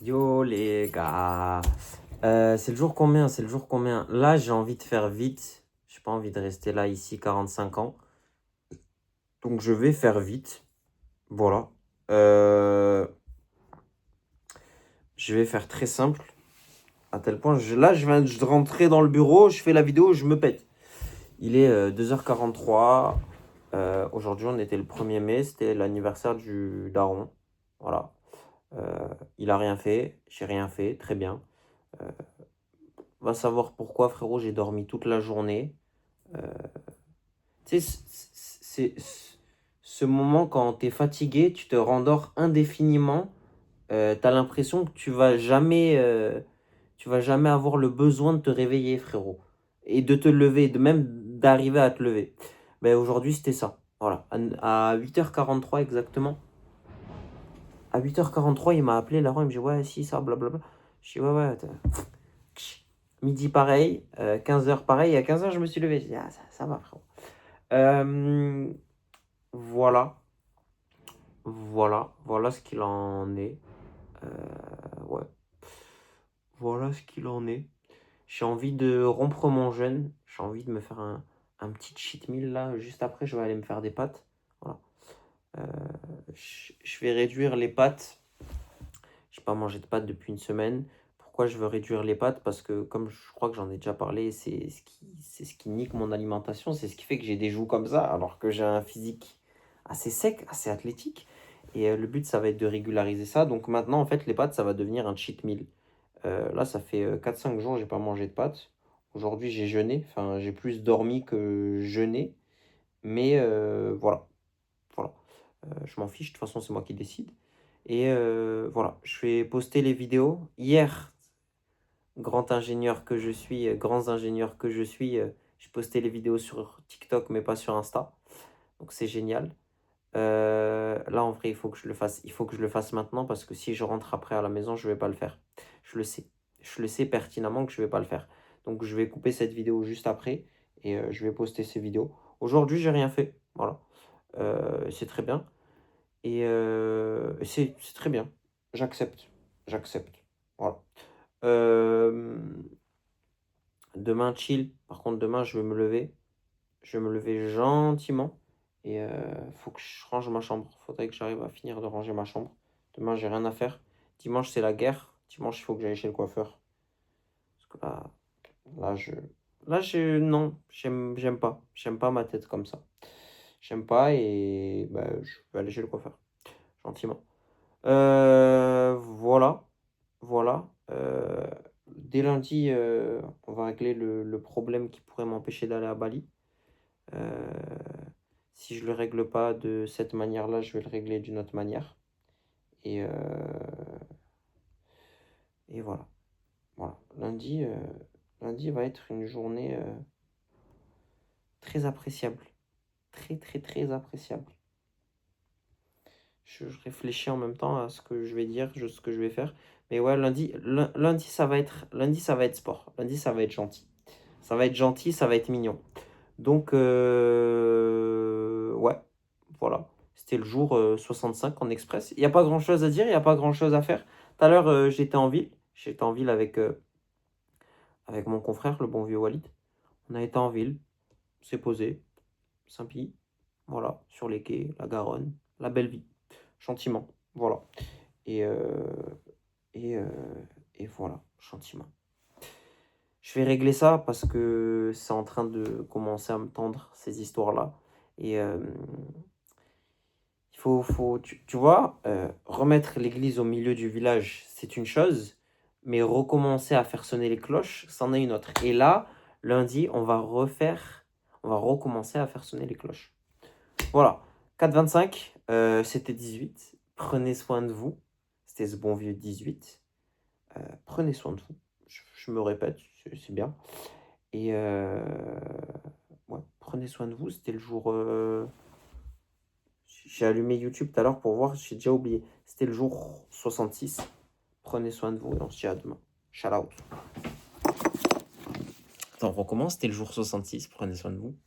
Yo les gars, c'est le jour combien? C'est le jour combien? Là, j'ai envie de faire vite. J'ai pas envie de rester là ici 45 ans. Donc je vais faire vite. Voilà. Euh, je vais faire très simple. À tel point, là, je viens de rentrer dans le bureau, je fais la vidéo, je me pète. Il est 2h43. Aujourd'hui, on était le 1er mai, c'était l'anniversaire du daron. Voilà. Il a rien fait, j'ai rien fait, très bien. Va savoir pourquoi, frérot, j'ai dormi toute la journée. Euh, Tu sais, ce moment quand t'es fatigué, tu te rendors indéfiniment. T'as l'impression que tu vas jamais avoir le besoin de te réveiller, frérot. Et de te lever, de même d'arriver à te lever. Ben, aujourd'hui, c'était ça. Voilà. À 8h43 exactement. À 8h43, il m'a appelé, Laurent, il me dit, ouais, si, ça, blablabla. Je dis, ouais, ouais. Midi pareil, 15h pareil. À 15h, je me suis levé. Je dis, ah, ça va, frérot. Euh, voilà. Voilà ce qu'il en est. Ouais, voilà ce qu'il en est. J'ai envie de rompre mon jeûne. J'ai envie de me faire un petit cheat meal là. Juste après, je vais aller me faire des pâtes. Voilà. Euh, je vais réduire les pâtes. J'ai pas mangé de pâtes depuis une semaine. Pourquoi je veux réduire les pâtes? Parce que, comme je crois que j'en ai déjà parlé, c'est ce qui nique mon alimentation. C'est ce qui fait que j'ai des joues comme ça, alors que j'ai un physique assez sec, assez athlétique. Et le but, ça va être de régulariser ça. Donc maintenant, en fait, les pâtes, ça va devenir un cheat meal. Là, ça fait 4-5 jours, j'ai pas mangé de pâtes. Aujourd'hui, j'ai jeûné. Enfin, j'ai plus dormi que jeûné. Mais voilà. Voilà. Je m'en fiche. De toute façon, c'est moi qui décide. Et voilà, je vais poster les vidéos. Hier, grands ingénieurs que je suis, j'ai posté les vidéos sur TikTok, mais pas sur Insta. Donc c'est génial. Là, en vrai, il faut que je le fasse. Il faut que je le fasse maintenant parce que si je rentre après à la maison, je vais pas le faire. Je le sais. Je le sais pertinemment que je vais pas le faire. Donc je vais couper cette vidéo juste après et je vais poster ces vidéos. Aujourd'hui, j'ai rien fait. Voilà. C'est très bien. Et c'est très bien. J'accepte. J'accepte. Voilà. Euh, Demain, chill. Par contre, demain, je vais me lever. Je vais me lever gentiment. Et faut que je range ma chambre. Faudrait que j'arrive à finir de ranger ma chambre. Demain, j'ai rien à faire. Dimanche, c'est la guerre. Dimanche, il faut que j'aille chez le coiffeur. Parce que là, je. Non, j'aime pas. J'aime pas ma tête comme ça. J'aime pas et bah, je vais aller chez le coiffeur. Gentiment. Voilà. Voilà. Dès lundi, on va régler le problème qui pourrait m'empêcher d'aller à Bali. Euh, Si je le règle pas de cette manière-là, je vais le régler d'une autre manière. Et, et voilà. Voilà. Lundi va être une journée très appréciable. Très, très, très appréciable. Je réfléchis en même temps à ce que je vais dire, ce que je vais faire. Mais ouais, lundi, lundi, ça va être sport. Lundi, ça va être gentil. Ça va être gentil, ça va être mignon. Donc, ouais, voilà. C'était le jour 65 en express. Il n'y a pas grand-chose à dire, il n'y a pas grand-chose à faire. Tout à l'heure, j'étais en ville. J'étais en ville avec mon confrère, le bon vieux Walid. On a été en ville, s'est posé, Saint-Pie, voilà, sur les quais, la Garonne, la belle vie, gentiment, voilà. Et, et, euh, et voilà, gentiment. Je vais régler ça parce que c'est en train de commencer à me tendre, ces histoires-là. Et tu vois, remettre l'église au milieu du village, c'est une chose, mais recommencer à faire sonner les cloches, c'en est une autre. Et là, lundi, on va recommencer à faire sonner les cloches. Voilà, 4,25, c'était 18. Prenez soin de vous. C'était ce bon vieux 18. Prenez soin de vous. Je me répète, c'est bien. Et ouais, prenez soin de vous. C'était le jour. J'ai allumé YouTube tout à l'heure pour voir, j'ai déjà oublié. C'était le jour 66. Prenez soin de vous et on se dit à demain. Shout out. Attends, on recommence. C'était le jour 66. Prenez soin de vous.